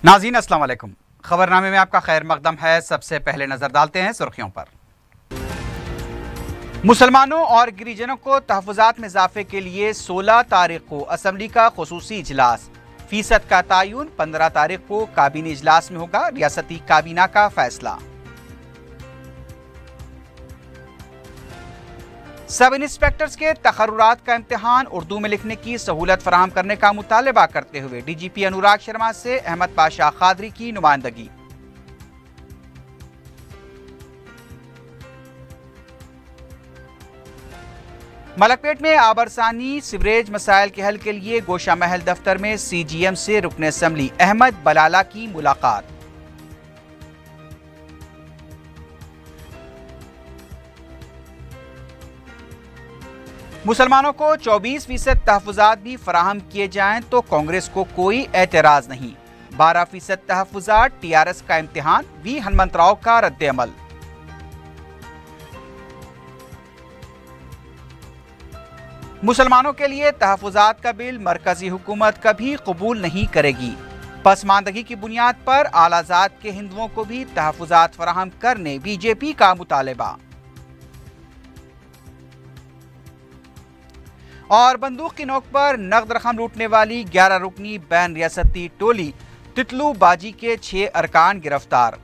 नाज़रीन अस्सलाम वालेकुम। खबरनामे में आपका खैर मकदम है। सबसे पहले नजर डालते हैं सुर्खियों पर। मुसलमानों और गिरिजनों को तहफ़्फ़ुज़ात में इजाफे के लिए 16 तारीख को असम्बली का खुसूसी इजलास, फीसद का तयन 15 तारीख को काबीना इजलास में होगा। रियासती काबीना का फैसला। सब इंस्पेक्टर्स के तकर्रुरात का इम्तिहान उर्दू में लिखने की सहूलत फराहम करने का मुतालबा करते हुए डीजीपी अनुराग शर्मा से अहमद पाशा खादरी की नुमाइंदगी। मलकपेट में आबरसानी सिवरेज मसाइल के हल के लिए गोशा महल दफ्तर में सीजीएम से रुकन असम्बली अहमद बलाला की मुलाकात। मुसलमानों को 24% तहफ़्फ़ुज़ात भी फराहम किए जाएं तो कांग्रेस को कोई एतराज नहीं। 12% तहफ़्फ़ुज़ात टीआरएस का इम्तिहान, वी हनुमंतराव का रद्द-ए-अमल। मुसलमानों के लिए तहफ़्फ़ुज़ात का बिल मरकजी हुकूमत कभी कबूल नहीं करेगी। पसमानदगी की बुनियाद पर आलाजात के हिंदुओं को भी तहफ़्फ़ुज़ात फराहम करने बीजेपी का मुतालबा। और बंदूक की नोक पर नकद रकम लूटने वाली 11 रुकनी बैन रियासती टोली तितलू बाजी के 6 अरकान गिरफ्तार।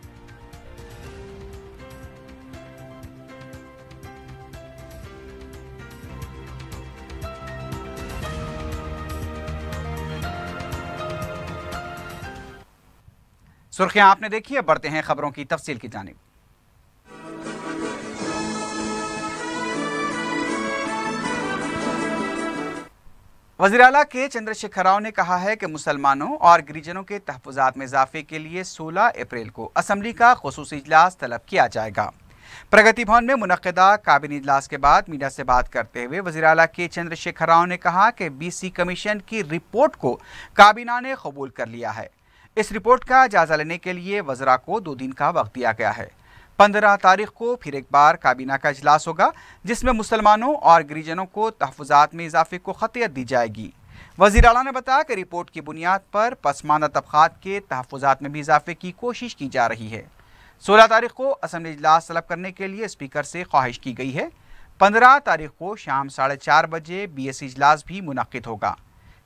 सुर्खियां आपने देखी है, बढ़ते हैं खबरों की तफसील की जानिब। वज़ीर आला के चंद्रशेखर राव ने कहा है कि मुसलमानों और गिरिजनों के तहफ़्फ़ुज़ात में इजाफे के लिए 16 अप्रैल को असम्बली का खुसूसी इजलास तलब किया जाएगा। प्रगति भवन में मुनक़्क़दा काबीना इजलास के बाद मीडिया से बात करते हुए वज़ीर आला के चंद्रशेखर राव ने कहा कि बीसी कमीशन की रिपोर्ट को काबीना ने कबूल कर लिया है। इस रिपोर्ट का जायजा लेने के लिए वज़रा को 2 दिन का वक्त दिया गया है। 15 तारीख को फिर एक बार काबीना का इजलास होगा, जिसमें मुसलमानों और गिरिजनों को तहफ़्फ़ुज़ात में इजाफे को खतियत दी जाएगी। वज़ीर आला ने बताया कि रिपोर्ट की बुनियाद पर पसमानदा तबक़ात के तहफ़्फ़ुज़ात में भी इजाफे की कोशिश की जा रही है। 16 तारीख को असम्बली इजलास तलब करने के लिए स्पीकर से ख्वाहिश की गई है। 15 तारीख को शाम 4:30 बजे बीएससी इजलास भी मुनक़्क़िद होगा।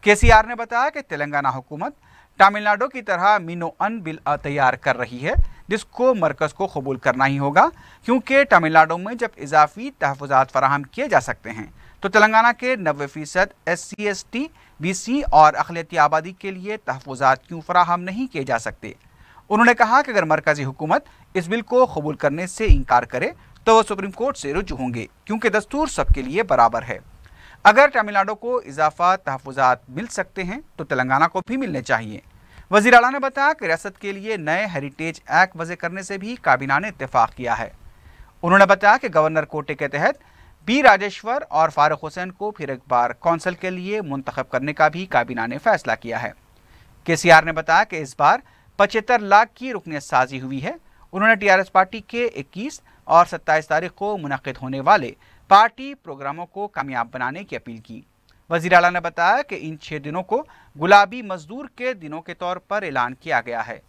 केसीआर ने बताया कि तेलंगाना हुकूमत तमिलनाडु की तरह मीनो-अन बिल तैयार कर रही है, जिसको मरकज़ को कबूल करना ही होगा, क्योंकि तमिलनाडु में जब इजाफी तहफ़्फ़ुज़ात फराहम किए जा सकते हैं तो तेलंगाना के 90% SC ST BC और अक़लियती आबादी के लिए तहफ़्फ़ुज़ात क्यों फराहम नहीं किए जा सकते। उन्होंने कहा कि अगर मरकज़ी हुकूमत इस बिल को कबूल करने से इनकार करे तो वह सुप्रीम कोर्ट से रुजू होंगे, क्योंकि दस्तूर सबके लिए बराबर है। अगर तमिलनाडु को इजाफा तहफ़्फ़ुज़ात मिल सकते हैं तो तेलंगाना को भी मिलने चाहिए। वज़ीर आला ने बताया कि रियासत के लिए नए हेरिटेज एक्ट वज़े करने से भी काबीना ने इत्तेफाक किया है। उन्होंने बताया कि गवर्नर कोटे के तहत बी राजेश्वर और फारूक हुसैन को फिर एक बार कौंसिल के लिए मुंतखब करने का भी काबीना ने फैसला किया है। केसीआर ने बताया कि इस बार 75 लाख की रुकनियत साजी हुई है। उन्होंने टीआरएस पार्टी के 21 और 27 तारीख को मुनक़्क़िद होने वाले पार्टी प्रोग्रामों को कामयाब बनाने की अपील की। वज़ीर आला ने बताया कि इन 6 दिनों को गुलाबी मजदूर के दिनों के तौर पर ऐलान किया गया है।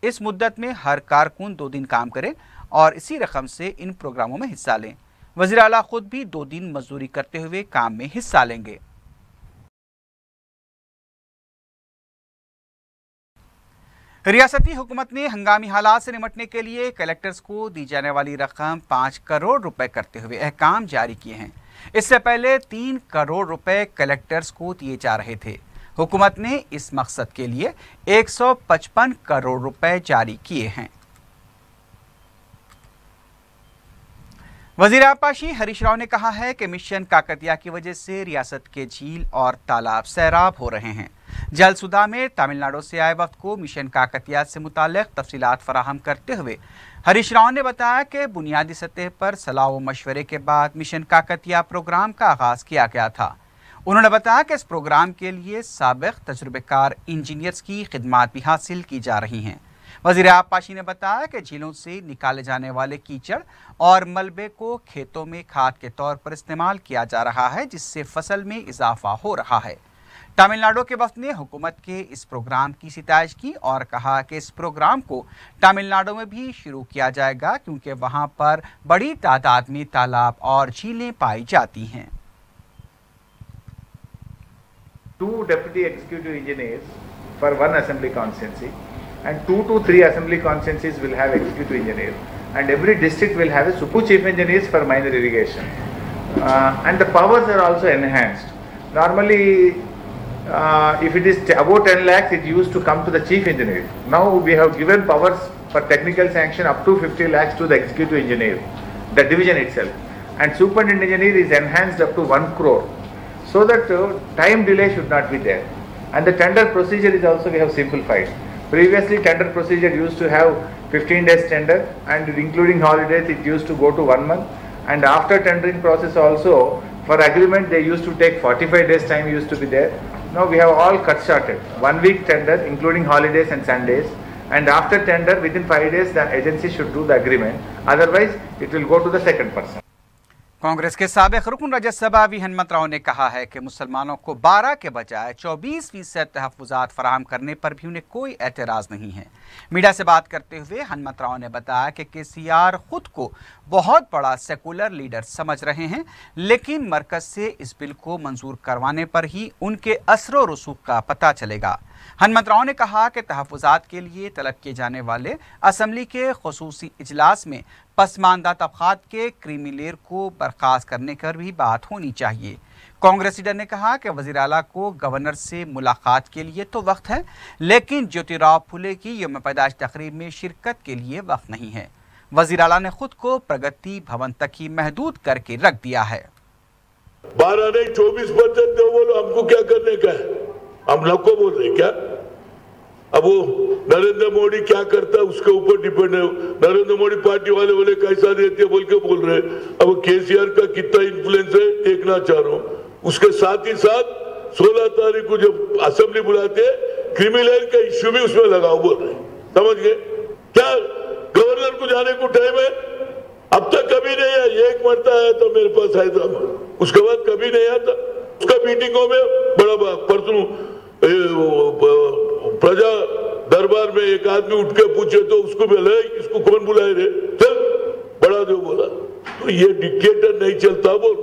इस मुद्दत में हर कारकुन 2 दिन काम करें और इसी रकम से इन प्रोग्रामों में हिस्सा लें। वज़ीर आला खुद भी 2 दिन मजदूरी करते हुए काम में हिस्सा लेंगे। रियासती हुकूमत ने हंगामी हालात से निपटने के लिए कलेक्टर्स को दी जाने वाली रकम 5 करोड़ रुपए करते हुए अहकाम जारी किए हैं। इससे पहले 3 करोड़ रुपए कलेक्टर्स को दिए जा रहे थे। हुकूमत ने इस मकसद के लिए 155 करोड़ रुपए जारी किए हैं। वज़ीर आबपाशी हरीश राव ने कहा है कि मिशन काकतिया की वजह से रियासत के झील और तालाब सैराब हो रहे हैं। जलसुदा में तमिलनाडु से आए वक्त को मिशन काकतिया से मुताल्लिक़ तफसीलात फराहम करते हुए हरीश राव ने बताया कि बुनियादी सतह पर सलाह व मशवरे के बाद मिशन काकतिया प्रोग्राम का आगाज़ किया गया था। उन्होंने बताया कि इस प्रोग्राम के लिए साबिक़ तजुर्बेकार इंजीनियर्स की खिदमात भी हासिल की जा रही हैं। वज़ीर आबपाशी ने बताया कि झीलों से निकाले जाने वाले कीचड़ और मलबे को खेतों में खाद के तौर पर इस्तेमाल किया जा रहा है, जिससे फसल में इजाफा हो रहा है। तमिलनाडु के वफ्द ने हुकूमत के इस प्रोग्राम की सितारिश की और कहा कि इस प्रोग्राम को तमिलनाडु में भी शुरू किया जाएगा क्योंकि वहां पर बड़ी तादाद में तालाब और झीलें पाई जाती हैं। 2 deputy executive engineers for 1 assembly constituency and 2 to 3 assembly constituencies will have executive engineers, and every district will have a super chief engineers for minor irrigation, and the powers are also enhanced. Normally if it is about 10 lakhs, it used to come to the chief engineer. Now we have given powers for technical sanction up to 50 lakhs to the executive engineer, the division itself, and superintendent engineer is enhanced up to 1 crore, so that time delay should not be there. And the tender procedure is also we have simplified. Previously tender procedure used to have 15 days tender, and including holidays it used to go to 1 month, and after tendering process also for agreement they used to take 45 days time used to be there. Now we have all cut shorted, 1 week tender including holidays and Sundays, and after tender within 5 days the agency should do the agreement, otherwise it will go to the second person. Congress के साबिक रुकन Rajya Sabha we Hanumat Rao ने कहा है कि मुसलमानों को 12 के बजाय 24% तहफ़्फ़ुज़ात फराहम करने पर भी उन्हें कोई एतराज़ नहीं है। मीडिया से बात करते हुए हनुमत राव ने बताया कि केसीआर खुद को बहुत बड़ा सेकुलर लीडर समझ रहे हैं, लेकिन मरकज़ से इस बिल को मंजूर करवाने पर ही उनके असर व रसूख का पता चलेगा। हनुमत राव ने कहा कि तहफ़्फ़ुज़ात के लिए तलब किए जाने वाले असम्बली के ख़ुसूसी इजलास में पसमानदा तबक़ात के क्रीमी लेयर को बर्खास्त करने पर भी बात होनी चाहिए। कांग्रेस लीडर ने कहा कि वज़ीर आला को गवर्नर से मुलाकात के लिए तो वक्त है, लेकिन ज्योतिराव फुले की यौम पैदाइश तकरीब में शिरकत के लिए वक्त नहीं है। वज़ीर आला ने खुद को प्रगति भवन तक ही महदूद करके रख दिया है। 12 नहीं 24% दो, बोलो हमको क्या करने का है, हम लोग को बोल रहे क्या? अब वो नरेंद्र मोदी क्या करता है उसके ऊपर डिपेंड है। नरेंद्र मोदी पार्टी वाले बोले कैसा देते बोल के बोल रहे। अब केसीआर का कितना इन्फ्लुएंस है देखना चाह रहा हूँ। उसके साथ ही साथ 16 तारीख को जब असेंबली बुलाते क्रिमिनल का इश्यू भी उसमें लगाओ बोल रहे। समझ गए क्या? गवर्नर को जाने को टाइम है, अब तक कभी नहीं आया। एक मरता आया था मेरे पास हैदराबाद, उसके बाद कभी नहीं आता। उसका मीटिंगों में बड़ा परसों प्रजा दरबार में एक आदमी उठ के पूछे तो उसको बोले इसको कौन बुलाए रे, चल बड़ा दो बोला। तो ये डिक्टेटर नहीं चलता बोल।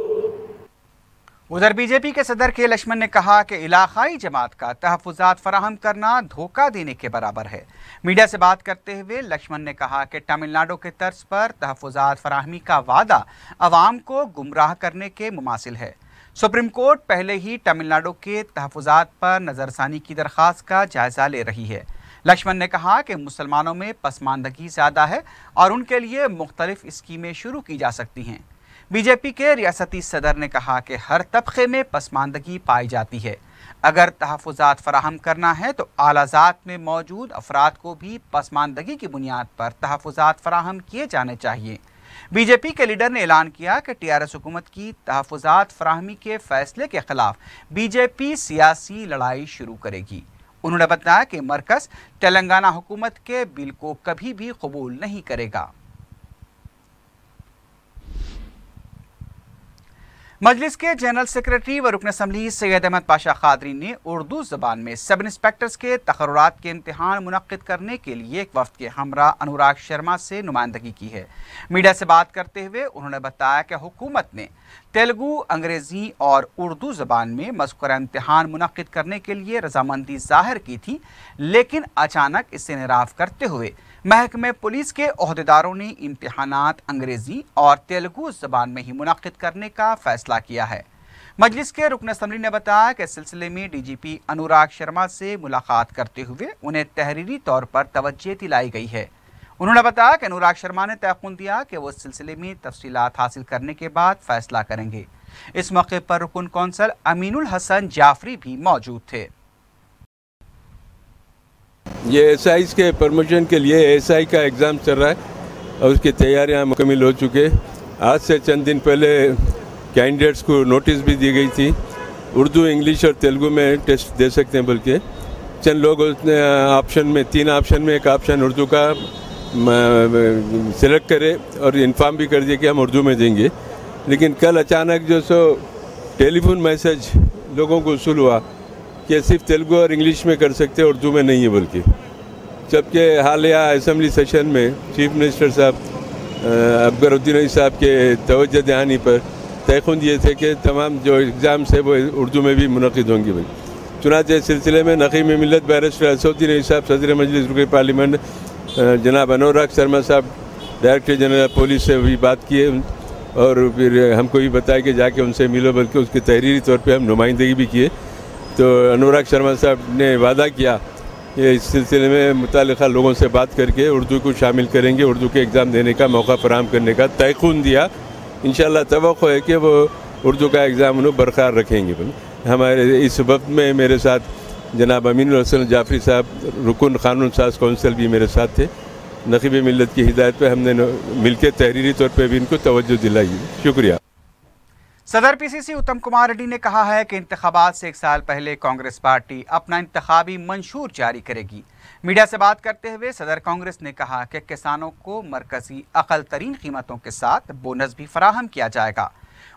उधर बीजेपी के सदर के लक्ष्मण ने कहा कि इलाकाई जमात का तहफ़्फ़ुज़ात फराहम करना धोखा देने के बराबर है। मीडिया से बात करते हुए लक्ष्मण ने कहा कि तमिलनाडु के तर्ज पर तहफ़्फ़ुज़ात फराहमी का वादा अवाम को गुमराह करने के मुमासिल है। सुप्रीम कोर्ट पहले ही तमिलनाडु के तहफ़्फ़ुज़ात पर नज़रसानी की दरख्वास्त का जायज़ा ले रही है। लक्ष्मण ने कहा कि मुसलमानों में पसमानदगी ज़्यादा है और उनके लिए मुख्तलिफ स्कीमें शुरू की जा सकती हैं। बीजेपी के रियासती सदर ने कहा कि हर तबके में पसमानदगी पाई जाती है। अगर तहफ़्फ़ुज़ात फराहम करना है तो आलाज़ात में मौजूद अफराद को भी पसमानदगी की बुनियाद पर तहफ़्फ़ुज़ात फराहम किए जाने चाहिए। बीजेपी के लीडर ने ऐलान किया कि टीआरएस हुकूमत की तहफ़्फ़ुज़ात फराहमी के फैसले के खिलाफ बीजेपी सियासी लड़ाई शुरू करेगी। उन्होंने बताया कि मरकज़ तेलंगाना हुकूमत के बिल को कभी भी कबूल नहीं करेगा। मजलिस के जनरल सेक्रेटरी व रुकन असम्बली सैयद अहमद पाशा कादरी ने उर्दू ज़बान में सब इंस्पेक्टर्स के तकर्रुरात के इम्तिहान मुनक्किद करने के लिए एक वफ्द के हमरा अनुराग शर्मा से नुमाइंदगी की है। मीडिया से बात करते हुए उन्होंने बताया कि हुकूमत ने तेलुगु, अंग्रेज़ी और उर्दू ज़बान में मज़कूरा इम्तिहान मुनक्किद करने के लिए रजामंदी ज़ाहिर की थी, लेकिन अचानक इसे निराफ करते हुए महकमे पुलिस के ओहदेदारों ने इम्तिहानात अंग्रेज़ी और तेलुगु ज़बान में ही मुनक्किद करने का फैसला किया है। मजलिस के रुकन असम्बली ने बताया कि इस सिलसिले में डीजीपी अनुराग शर्मा से मुलाकात करते हुए उन्हें तहरीरी तौर पर तवज्जो दिलाई गई है। उन्होंने बताया कि अनुराग शर्मा ने तयक़ुन दिया कि वो इस सिलसिले में तफसीलात हासिल करने के बाद फैसला करेंगे। इस मौके पर रुकन कौंसल अमीनुल हसन जाफरी भी मौजूद थे। ये एसआई के प्रमोशन के लिए एसआई का एग्ज़ाम चल रहा है और उसकी तैयारियां मुकम्मल हो चुके। आज से चंद दिन पहले कैंडिडेट्स को नोटिस भी दी गई थी। उर्दू, इंग्लिश और तेलुगु में टेस्ट दे सकते हैं, बल्कि चंद लोग उसने ऑप्शन में 3 ऑप्शन में एक ऑप्शन उर्दू का सिलेक्ट करे और इन्फॉर्म भी कर दिए कि हम उर्दू में देंगे। लेकिन कल अचानक जो सो टेलीफोन मैसेज लोगों को वसूल हुआ कि सिर्फ तेलुगु और इंग्लिश में कर सकते, उर्दू में नहीं है बल्कि। जबकि हालिया असम्बली सेशन में चीफ मिनिस्टर साहब अकबरुद्दीन साहब के तवज्जो दहानी पर तयखुन दिए थे कि तमाम जो एग्ज़ाम्स है वो उर्दू में भी मुनक़िद होंगी भाई। चुनांचे इस सिलसिले में नक़ीम मिल्लत बैरिस्टर असदुद्दीन साहब सदर मजलिस रुकन पार्लियामेंट जनाब अनुराग शर्मा साहब डायरेक्टर जनरल पुलिस से भी बात किए और फिर हमको भी बताया कि जाके उनसे मिलो, बल्कि उसके तहरीरी तौर पे हम नुमाइंदगी भी किए। तो अनुराग शर्मा साहब ने वादा किया कि इस सिलसिले में मुताल्लिक़ा लोगों से बात करके उर्दू को शामिल करेंगे, उर्दू के एग्ज़ाम देने का मौका फराहम करने का तयखुन दिया। इंशाअल्लाह तवक्को है कि वो उर्दू का एग्ज़ाम उन्हें बरकरार रखेंगे। हमारे इस वक्त में मेरे साथ जनाब अमीनुल हसन जाफरी साहब रुकन कानून साज कौंसिल भी मेरे साथ थे। नक़ीब मिल्लत की हिदायत पे हमने मिलकर तहरीरी तौर पे भी इनको तवज्जो दिलाई। शुक्रिया। सदर पीसीसी उत्तम कुमार रेड्डी ने कहा है कि इंतखाबात से 1 साल पहले कांग्रेस पार्टी अपना इंतखाबी मंशूर जारी करेगी। मीडिया से बात करते हुए सदर कांग्रेस ने कहा कि किसानों को मरकजी अक़ल तरीन कीमतों के साथ बोनस भी फराहम किया जाएगा।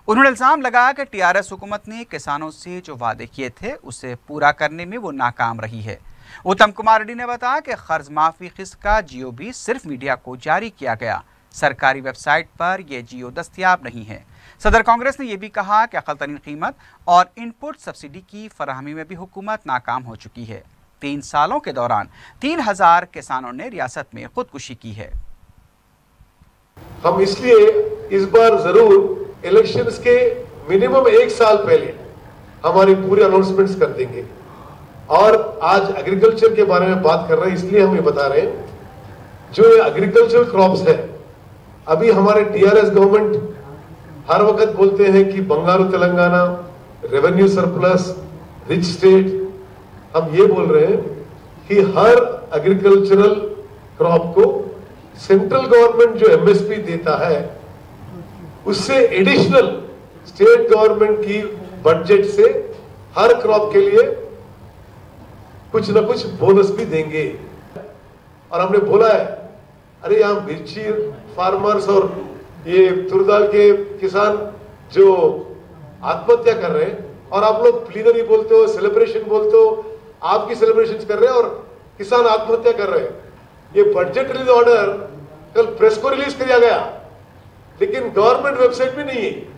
उन्होंने इल्ज़ाम लगाया कि टीआरएस हुकूमत ने किसानों से जो वादे किए थे उसे पूरा करने में वो नाकाम रही है। उत्तम कुमार रेड्डी ने बताया कि कर्ज माफ़ी किस्त का जियो भी सिर्फ मीडिया को जारी किया गया, सरकारी वेबसाइट पर यह जियो दस्तयाब नहीं है। सदर कांग्रेस ने यह भी कहा कि अक़ल तरीन कीमत और इनपुट सब्सिडी की फराहमी में भी हुकूमत नाकाम हो चुकी है। 3 सालों के दौरान 3000 किसानों ने रियासत में खुदकुशी की है। हम इसलिए इस बार जरूर इलेक्शंस के मिनिमम 1 साल पहले हमारी पूरी अनाउंसमेंट्स कर देंगे। और आज एग्रीकल्चर के बारे में बात कर रहे हैं, इसलिए हम ये बता रहे हैं जो ये एग्रीकल्चर क्रॉप्स है, अभी हमारे टीआरएस गवर्नमेंट हर वक्त बोलते हैं कि Bengal Telangana revenue surplus rich state. हम ये बोल रहे हैं कि हर एग्रीकल्चरल क्रॉप को सेंट्रल गवर्नमेंट जो एमएसपी देता है उससे एडिशनल स्टेट गवर्नमेंट की बजट से हर क्रॉप के लिए कुछ न कुछ बोनस भी देंगे। और हमने बोला है, अरे यहाँ मिर्ची फार्मर्स और ये तुर दाल के किसान जो आत्महत्या कर रहे हैं और आप लोग प्लीनरी बोलते हो, सेलिब्रेशन बोलते हो, आपकी सेलिब्रेशन कर रहे हैं और किसान आत्महत्या कर रहे हैं। ये बजट रिलीज ऑर्डर कल प्रेस को रिलीज किया गया, लेकिन गवर्नमेंट वेबसाइट में नहीं है।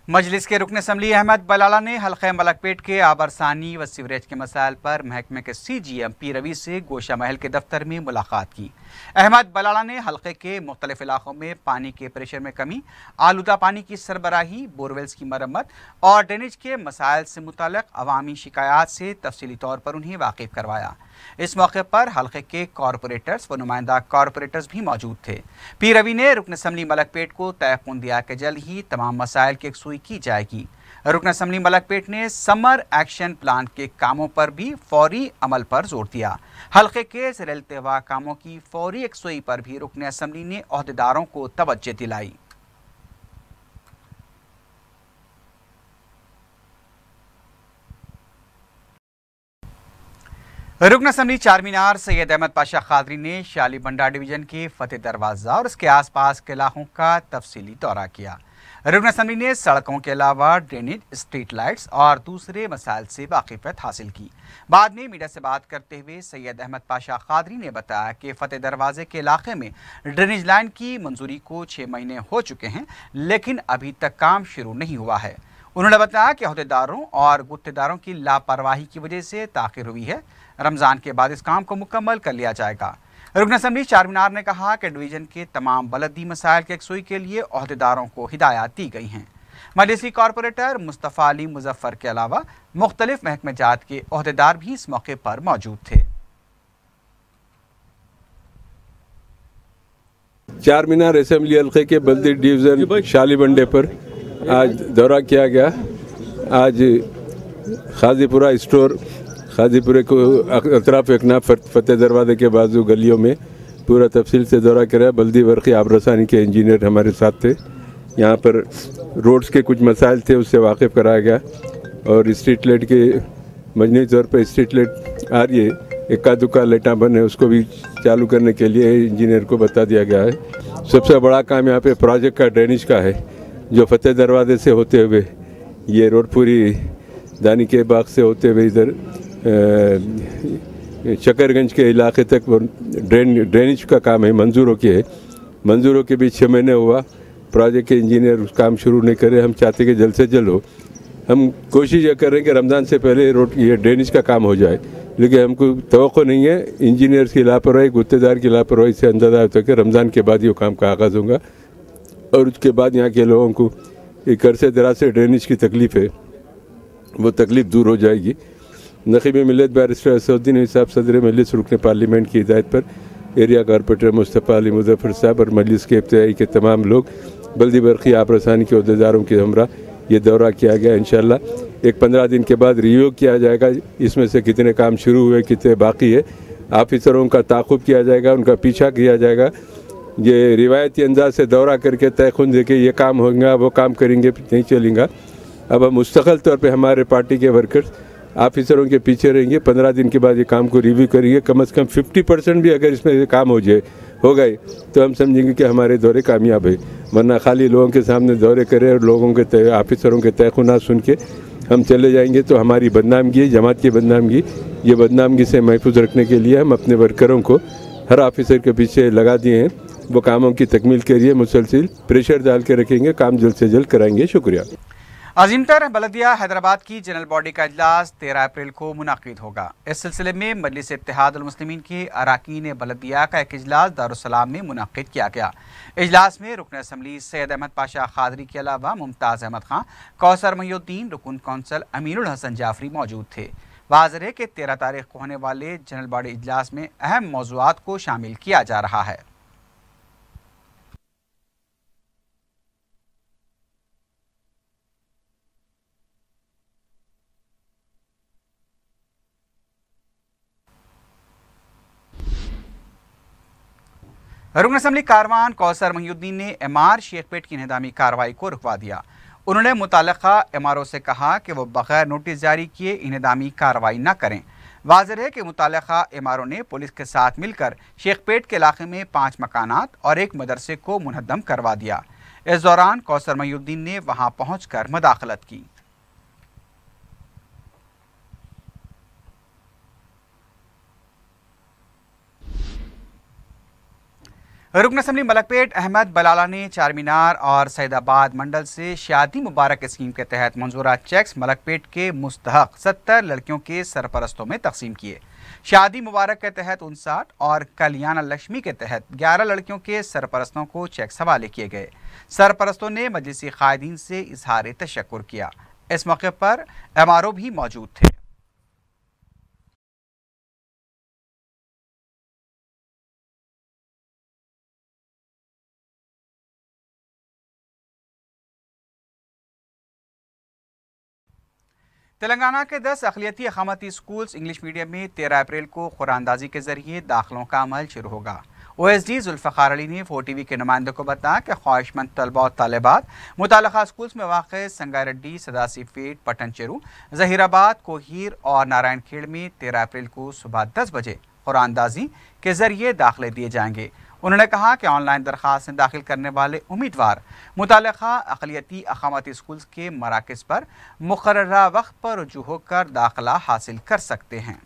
मजलिस के रुकन असम्बली अहमद बलाला ने हल्के मलकपेट के आबरसानी व सीवरेज के मसाइल पर महकमे के सीजीएम पी रवि से गोशा महल के दफ्तर में मुलाकात की। अहमद बलाला ने हल्के के मुख्तलिफ इलाकों में पानी के प्रेशर में कमी, आलूदा पानी की सरबराही, बोरवेल्स की मरम्मत और ड्रेनेज के मसाइल से मुताल्लिक अवामी शिकायत से तफसीली तौर पर उन्हें वाकिफ करवाया। इस मौके पर हल्के के कॉरपोरेटर्स व नुमाइंदा कॉरपोरेटर्स भी मौजूद थे। पी रवि ने रुकन असम्बली मलकपेट को तयक़ुन दिया कि जल्द ही तमाम मसाइल की यकसुई की जाएगी। रुकन असम्बली मलकपेट ने समर एक्शन प्लान के कामों पर भी फौरी अमल पर जोर दिया। हल्के के ज़ेर-ए-इल्तिवा कामों की फौरी यकसुई पर भी रुकन असम्बली ने ओहदेदारों को तवज्जो दिलाई। रुकन असम्बली चारमीनार सैयद अहमद पाशा कादरी ने शाली बंडा डिवीजन के फतेह दरवाज़ा और उसके आसपास के इलाकों का तफसीली दौरा किया। रुकन असम्बली ने सड़कों के अलावा ड्रेनेज, स्ट्रीट लाइट्स और दूसरे मसाइल से वाकिफियत हासिल की। बाद में मीडिया से बात करते हुए सैयद अहमद पाशा कादरी ने बताया कि फतेह दरवाजे के इलाके में ड्रेनेज लाइन की मंजूरी को 6 महीने हो चुके हैं, लेकिन अभी तक काम शुरू नहीं हुआ है। उन्होंने बताया कि अहदेदारों और गुत्तेदारों की लापरवाही की वजह से ताख़िर हुई है। रमज़ान के बाद इस काम को मुकम्मल कर लिया जाएगा। रुकन असम्बली चारमीनार ने कहा कि डिवीज़न के तमाम बलदी मसाइल के यकसुई के लिए अहदेदारों को हिदायत दी गई हैं। मजलिसी कॉरपोरेटर मुस्तफ़ा अली मुजफ्फर के अलावा मुख्तलिफ महकमे जात के अहदेदार भी इस मौके पर मौजूद थे। चारमीनार असम्बली हल्के के बल्दी डिवीज़न शाली बंडे पर आज दौरा किया गया। आज खाजीपुरा स्टोर, खाजीपुरे को अतराफ एकना फतेह दरवाजे के बाजू गलियों में पूरा तफसील से दौरा कराया। बल्दी वर्क़ी आबरसानी के इंजीनियर हमारे साथ थे। यहाँ पर रोड्स के कुछ मसाइल थे, उससे वाकिफ़ कराया गया और स्ट्रीट लाइट के मजमूई तौर पर स्ट्रीट लाइट आ रही है, इक्का दुक्का लाइटां बन है, उसको भी चालू करने के लिए इंजीनियर को बता दिया गया है। सबसे बड़ा काम यहाँ पे प्रोजेक्ट का ड्रेनेज का है, जो फतेह दरवाजे से होते हुए ये रोड पूरी दानी के बाग से होते हुए इधर शकरगंज के इलाके तक ड्रेनेज का काम है, मंजूरों के है। मंजूरों के भी 6 महीने हुआ, प्रोजेक्ट के इंजीनियर उस काम शुरू नहीं करे। हम चाहते कि जल्द से जल्द हो। हम कोशिश ये कर रहे हैं कि रमज़ान से पहले रोड ये ड्रेनेज का काम हो जाए, लेकिन हमको तवक्को नहीं है। इंजीनियर्स की लापरवाही, गुत्तेदार की लापरवाही से अंदाजा होता है कि रमज़ान के बाद ये काम का आगाज़ होगा और उसके बाद यहाँ के लोगों को एक अरसे दराज से ड्रेनेज की तकलीफ़ है, वो तकलीफ़ दूर हो जाएगी। नक़ीब मिल्लत बैरिस्टर असदुद्दीन साहब सदर मजलिस रुकन पार्लियामेंट की हिदायत पर एरिया कॉरपोरेटर मुस्तफ़ा अली मुज़फ़्फ़र साहब और मजलिस के इब्तिदाई के तमाम लोग, बल्दी बरक़ी आब रसानी के अहदेदारों के हमरा ये दौरा किया गया। इंशाअल्लाह एक 15 दिन के बाद रिव्यू किया जाएगा, इसमें से कितने काम शुरू हुए, कितने बाकी है। ऑफिसरों का ताक़ुब किया जाएगा, उनका पीछा किया जाएगा। ये रिवायती अंदाज से दौरा करके तयखुन दे के ये काम होगा, वो काम करेंगे, नहीं चलेगा। अब हम मुस्तकिल तौर पे हमारे पार्टी के वर्कर्स ऑफिसरों के पीछे रहेंगे। 15 दिन के बाद ये काम को रिव्यू करेंगे। कम से कम 50% भी अगर इसमें काम हो गए तो हम समझेंगे कि हमारे दौरे कामयाब है। वरना खाली लोगों के सामने दौरे करें और लोगों के ऑफिसरों के तयखुनात सुन के हम चले जाएंगे तो हमारी बदनामगी, जमात की बदनामगी, ये बदनामगी से महफूज रखने के लिए हम अपने वर्करों को हर ऑफिसर के पीछे लगा दिए हैं। वो कामों की तकमील के लिए मुसलसल प्रेशर डाल के रखेंगे, काम जल्द से जल्द कराएंगे। शुक्रिया। अजीमतर बलदिया हैदराबाद की जनरल बॉडी का इजलास 13 अप्रैल को मुनाकिद होगा। इस सिलसिले में मजलिस इत्तेहादुल मुस्लिमीन के अराकीन बलदिया का एक इजलास दारुस्सलाम में मुनाकिद किया गया। इजलास में रुकन असम्बली सैयद अहमद पाशा खादरी के अलावा मुमताज़ अहमद खां, कौसर मोहिउद्दीन, रुकन कौंसल अमीनुल हसन जाफरी मौजूद थे। वाज़ेह है कि 13 तारीख को होने वाले जनरल बॉडी इजलास में अहम मौज़ूआत को शामिल किया जा रहा है। रुकन असम्बली कारवान कौसर मोहिउद्दीन ने एमआर शेखपेट की इंहदामी कार्रवाई को रुकवा दिया। उन्होंने मुताल्लिका एमआरओ से कहा कि वो बगैर नोटिस जारी किए इंहदामी कार्रवाई न करें। वाज़ेह है कि मुताल्लिका एमआरओ ने पुलिस के साथ मिलकर शेखपेट के इलाके में 5 मकानात और एक मदरसे को मुनहदम करवा दिया। इस दौरान कौसर मोहिउद्दीन ने वहां पहुंचकर मदाखलत की। रुकन असम्बली मलकपेट अहमद बलाला ने चार मीनार और सैदाबाद मंडल से शादी मुबारक स्कीम के तहत मंजूरा चेक्स मलकपेट के मुस्तहक 70 लड़कियों के सरपरस्तों में तकसीम किए। शादी मुबारक के तहत 59 और कल्याण लक्ष्मी के तहत 11 लड़कियों के सरपरस्तों को चेक्स हवाले किए गए। सरपरस्तों ने मजलिसी कायदीन से इजहार तशक्कुर किया। इस मौके पर एमआरओ भी मौजूद थे। तेलंगाना के 10 अक़लियती अक़ामती स्कूल्स इंग्लिश मीडियम में 13 अप्रैल को कुरानंदाजी के जरिए दाखिलों का अमल शुरू होगा। OSD जुल्फ़िकार अली ने 4TV के नुमाइंदों को बताया कि ख्वाहिशमंद तलबा और तालिबात मुताल्लिक़ा स्कूल्स में वाक़ संगारेड्डी, सदाशिवपेट, पटनचेरू, ज़हीराबाद, कोहीर और नारायणखेड़ में 13 अप्रैल को सुबह 10 बजे कुरानंदाजी के जरिए दाखिले दिए जाएंगे। उन्होंने कहा कि ऑनलाइन दरख्वास्तें दाखिल करने वाले उम्मीदवार मुताल्लिक़ा अक़लियती अक़ामती स्कूल्स के मराकज़ पर मुक़र्ररा वक्त पर रुजू होकर दाखिला हासिल कर सकते हैं।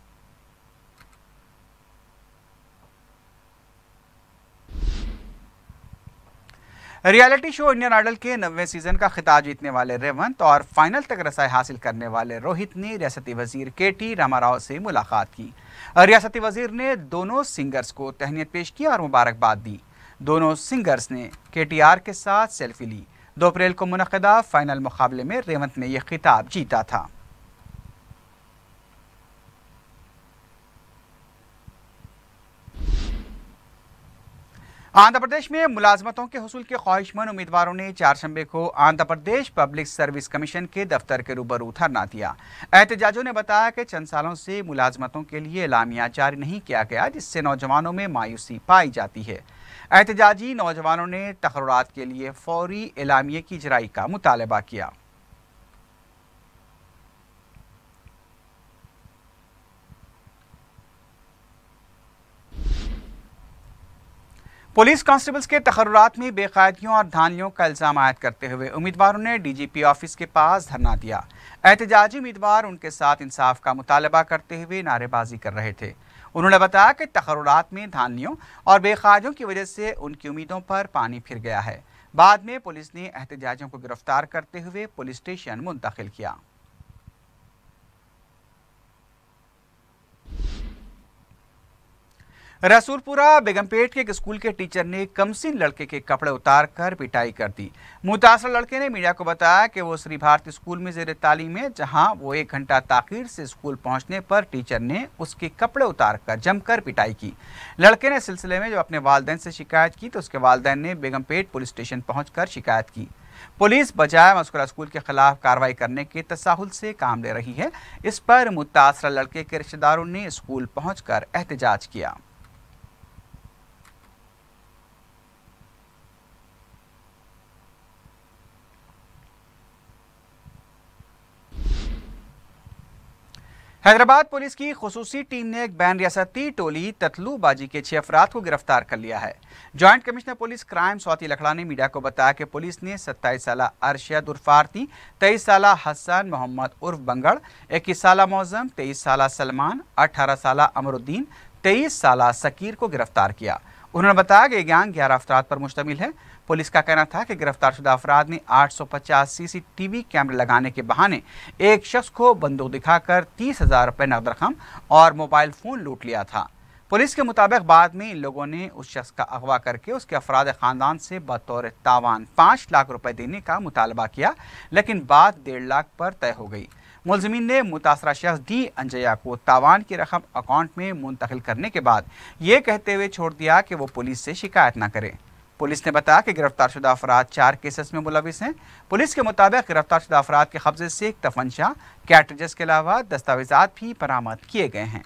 रियलिटी शो इंडियन आइडल के 9वें सीजन का खिताब जीतने वाले रेवंत और फाइनल तक रसाई हासिल करने वाले रोहित ने रियासती वजीर KT रामाराव से मुलाकात की। रियासती वजीर ने दोनों सिंगर्स को तहनीत पेश की और मुबारकबाद दी। दोनों सिंगर्स ने KTR के साथ सेल्फी ली। 2 अप्रैल को मुनक़िदा फाइनल मुकाबले में रेवंत ने यह खिताब जीता था। आंध्र प्रदेश में मुलाजमतों के हुसूल के ख्वाहिशमंद उम्मीदवारों ने 4 शंबे को Andhra Pradesh public service commission के दफ्तर के रूबरू धरना दिया। एहतजाजों ने बताया कि चंद सालों से मुलाजमतों के लिए एलामिया जारी नहीं किया गया, जिससे नौजवानों में मायूसी पाई जाती है। एहतजाजी नौजवानों ने तकर्रुरात के लिए फौरी एलामिया की इजराई का मुतालबा किया। पुलिस कांस्टेबल्स के तकर्रुरात में बेकायदियों और धांधलियों का इल्जाम आयद करते हुए उम्मीदवारों ने डीजीपी ऑफिस के पास धरना दिया। एहतजाजी उम्मीदवार उनके साथ इंसाफ का मुतालबा करते हुए नारेबाजी कर रहे थे। उन्होंने बताया कि तकर्रुरात में धांधलियों और बेकायदियों की वजह से उनकी उम्मीदों पर पानी फिर गया है। बाद में पुलिस ने एहतजाजियों को गिरफ्तार करते हुए पुलिस स्टेशन मुंतकिल किया। रसूलपुरा बेगमपेट के एक स्कूल के टीचर ने कमसीन लड़के के कपड़े उतारकर पिटाई कर दी। मुतासर लड़के ने मीडिया को बताया कि वो श्री भारती स्कूल में ज़ेर तालीम है, जहां वो 1 घंटा ताख़ीर से स्कूल पहुंचने पर टीचर ने उसके कपड़े उतारकर जमकर पिटाई की। लड़के ने सिलसिले में जब अपने वालिदैन से शिकायत की तो उसके वालिदैन ने बेगमपेट पुलिस स्टेशन पहुंचकर शिकायत की। पुलिस बजाय मज़कूरा स्कूल के खिलाफ कार्रवाई करने के तसाहुल से काम ले रही है। इस पर मुतासर लड़के के रिश्तेदारों ने स्कूल पहुंचकर एहतजाज किया। हैदराबाद पुलिस की खुसूसी टीम ने एक बैन रियासती टोली ततलूबाजी के 6 अफराद को गिरफ्तार कर लिया है। Joint commissioner police crime Swati Lakra ने मीडिया को बताया कि पुलिस ने 27 साला अरशद उर्फ आरती, 23 साला हसन मोहम्मद उर्फ बंगड़, 21 साला मौजम, 23 साला सलमान, 18 साला अमरुद्दीन, 23 साला सकीर को गिरफ्तार किया। उन्होंने बताया कि गैंग 11 अफराद पर मुश्तमिल है। पुलिस का कहना था कि गिरफ्तारशुदा अफराद ने 850 सीसीटीवी कैमरे लगाने के बहाने एक शख्स को बंदूक दिखाकर 30,000 रुपये नकद रकम और मोबाइल फ़ोन लूट लिया था। पुलिस के मुताबिक बाद में इन लोगों ने उस शख्स का अगवा करके उसके अफराद ख़ानदान से बतौर तावान 5 लाख रुपए देने का मुतालबा किया, लेकिन बात 1.5 लाख पर तय हो गई। मुलजिमीन ने मुतासरा शख्स डी अंजया को तावान की रकम अकाउंट में मुंतकिल करने के बाद ये कहते हुए छोड़ दिया कि वो पुलिस से शिकायत न करे। पुलिस ने बताया कि गिरफ्तारशुदा अफराद 4 केसेस में मुलविस हैं। पुलिस के मुताबिक गिरफ्तारशुदा अफराद के कब्जे से एक तफंचा, कैट्रिजेस के अलावा दस्तावेजात भी बरामद किए गए हैं।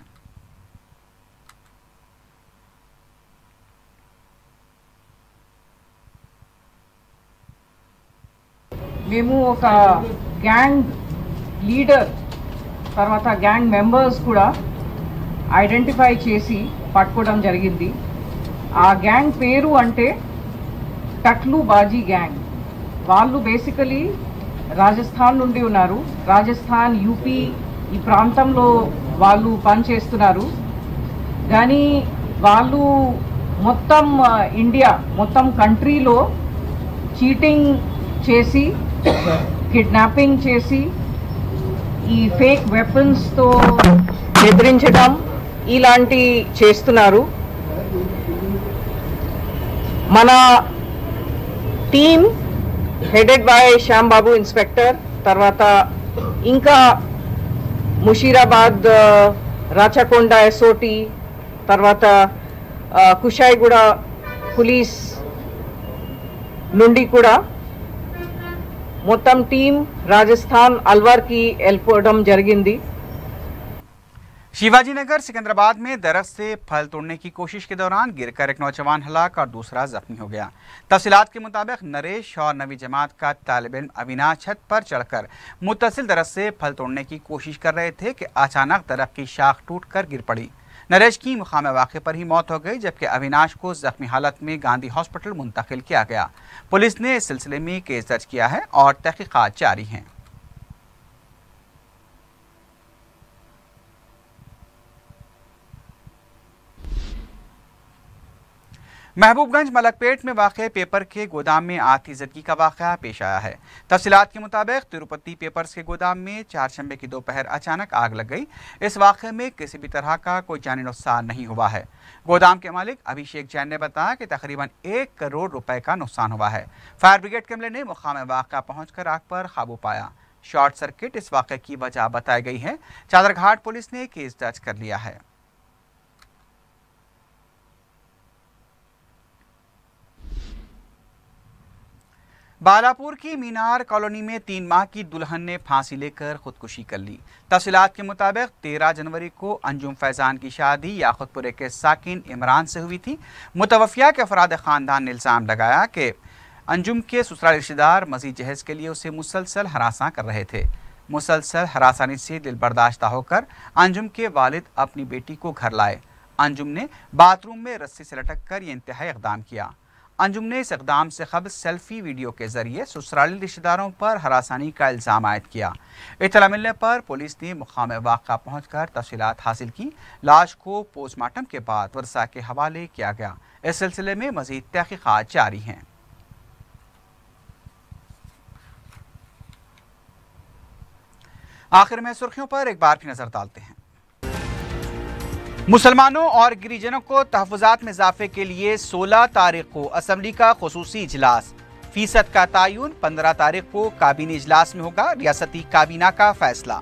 మేము ఒక గ్యాంగ్ లీడర్ తర్వాత గ్యాంగ్ మెంబర్స్ కూడా ఐడెంటిఫై చేసి పట్టుకోవడం జరిగింది। ఆ గ్యాంగ్ పేరు అంటే టట్లూబాజీ గ్యాంగ్। వాళ్ళు బేసికలీ రాజస్థాన్ నుండి ఉన్నారు। రాజస్థాన్, యూపీ ఈ ప్రాంతంలో వాళ్ళు పనిచేస్తున్నారు। కానీ వాళ్ళు మొత్తం ఇండియా మొత్తం కంట్రీలో చీటింగ్ చేసి, కిడ్నాపింగ్ చేసి, ఈ ఫేక్ వెపన్స్తో బెదిరించడం ఇలాంటి చేస్తున్నారు। మన team headed by Shyam Babu inspector, తర్వాత ఇంకా ముషీరాబాద్ రాచకొండ ఎస్ఓటి, తర్వాత కుషాయిగూడ పులిస్ నుండి కూడా మొత్తం టీం రాజస్థాన్ అల్వార్కి వెళ్ళిపోవడం జరిగింది। शिवाजी नगर सिकंदराबाद में दरख्त से फल तोड़ने की कोशिश के दौरान गिरकर एक नौजवान हलाक और दूसरा जख्मी हो गया। तफसीलात के मुताबिक नरेश और नवी जमात का तालिब इल्म अविनाश छत पर चढ़कर मुत्तसिल दरख्त से फल तोड़ने की कोशिश कर रहे थे कि अचानक दरख्त की शाख टूटकर गिर पड़ी। नरेश की मुकाम वाक़े पर ही मौत हो गई, जबकि अविनाश को जख्मी हालत में गांधी हॉस्पिटल मुंतकिल किया गया। पुलिस ने इस सिलसिले में केस दर्ज किया है और तहकीकात जारी हैं। महबूबगंज मलकपेट में वाक़े पेपर के गोदाम में आतिशबाजी का वाक़या पेश आया है। तफसीलात के मुताबिक तिरुपति पेपर्स के गोदाम में 4 शंबे की दोपहर अचानक आग लग गई। इस वाक़े में किसी भी तरह का कोई जानी नुकसान नहीं हुआ है। गोदाम के मालिक अभिषेक जैन ने बताया कि तकरीबन 1 करोड़ रुपए का नुकसान हुआ है। फायर ब्रिगेड के अमले ने मुकाम वाक़ा पहुँचकर आग पर काबू पाया। शॉर्ट सर्किट इस वाक़े की वजह बताई गई है। चादरघाट पुलिस ने केस दर्ज कर लिया है। बालापुर की मीनार कॉलोनी में 3 माह की दुल्हन ने फांसी लेकर खुदकुशी कर ली। तफसीलात के मुताबिक 13 जनवरी को अंजुम फैजान की शादी याकुतपुरे के साकिन इमरान से हुई थी। मुतवफ़िया के अफराद ख़ानदान ने इल्ज़ाम लगाया कि अंजुम के ससुराल रिश्तेदार मज़ीद जहेज़ के लिए उसे मुसलसल हरासा कर रहे थे। मुसलसल हरासानी से दिल बर्दाश्ता होकर अंजुम के वालिद अपनी बेटी को घर लाए। अंजुम ने बाथरूम में रस्सी से लटक कर ये इंतहाई इक़दाम किया। अंजुम ने इस इक़दाम से क़ब्ल सेल्फी वीडियो के जरिए ससुराली रिश्तेदारों पर हरासानी का इल्ज़ाम आयद किया। इत्तला मिलने पर पुलिस ने मुकाम वाक़ा पहुंचकर तफसीलात हासिल की। लाश को पोस्टमार्टम के बाद वर्सा के हवाले किया गया। इस सिलसिले में मज़ीद तहक़ीक़ात जारी हैं। आखिर में सुर्खियों पर एक बार फिर नजर डालते हैं। मुसलमानों और गिरिजनों को तहफ़्फ़ुज़ात में इज़ाफ़े के लिए 16 तारीख को असम्बली का ख़ुसूसी इजलास, फ़ीसद का तयन 15 तारीख को काबीना इजलास में होगा। रियासती काबीना का फैसला।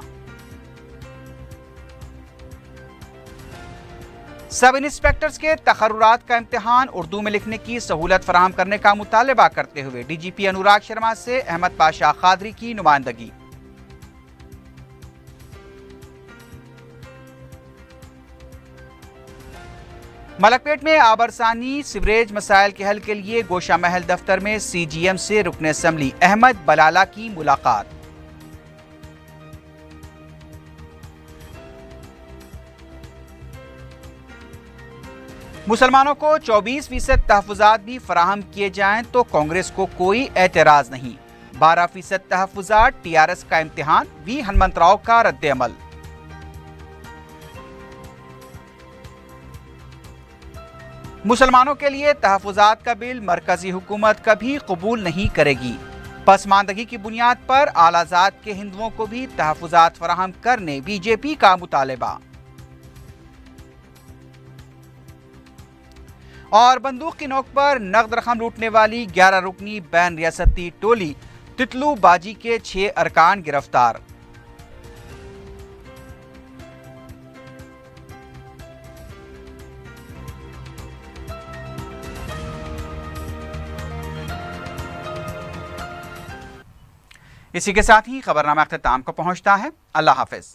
सब इंस्पेक्टर्स के तक़र्रुरात का इम्तिहान उर्दू में लिखने की सहूलत फराहम करने का मुतालबा करते हुए DGP अनुराग शर्मा से अहमद पाशा खादरी की नुमाइंदगी। मलकपेट में आबरसानी सिवरेज मसाइल के हल के लिए गोशा महल दफ्तर में CGM से रुकन असम्बली अहमद बलाला की मुलाकात। मुसलमानों को 24% तहफ़्फ़ुज़ात भी फराहम किए जाएं तो कांग्रेस को कोई एतराज़ नहीं। 12% तहफ़्फ़ुज़ात TRS का इम्तिहान, V हनुमंतराव का रद्द-ए-अमल। मुसलमानों के लिए तहफ़्फ़ुज़ात का बिल मरकजी हुकूमत कभी कबूल नहीं करेगी। पसमानदगी की बुनियाद पर आलाज़ात के हिंदुओं को भी तहफ़्फ़ुज़ात फराहम करने BJP का मुतालबा। और बंदूक की नोक पर नकद रकम लूटने वाली 11 रुकनी बैन रियासती टोली तितलू बाजी के 6 अरकान गिरफ्तार। इसी के साथ ही खबरनामा अख्ताम को पहुंचता है। अल्लाह हाफिज।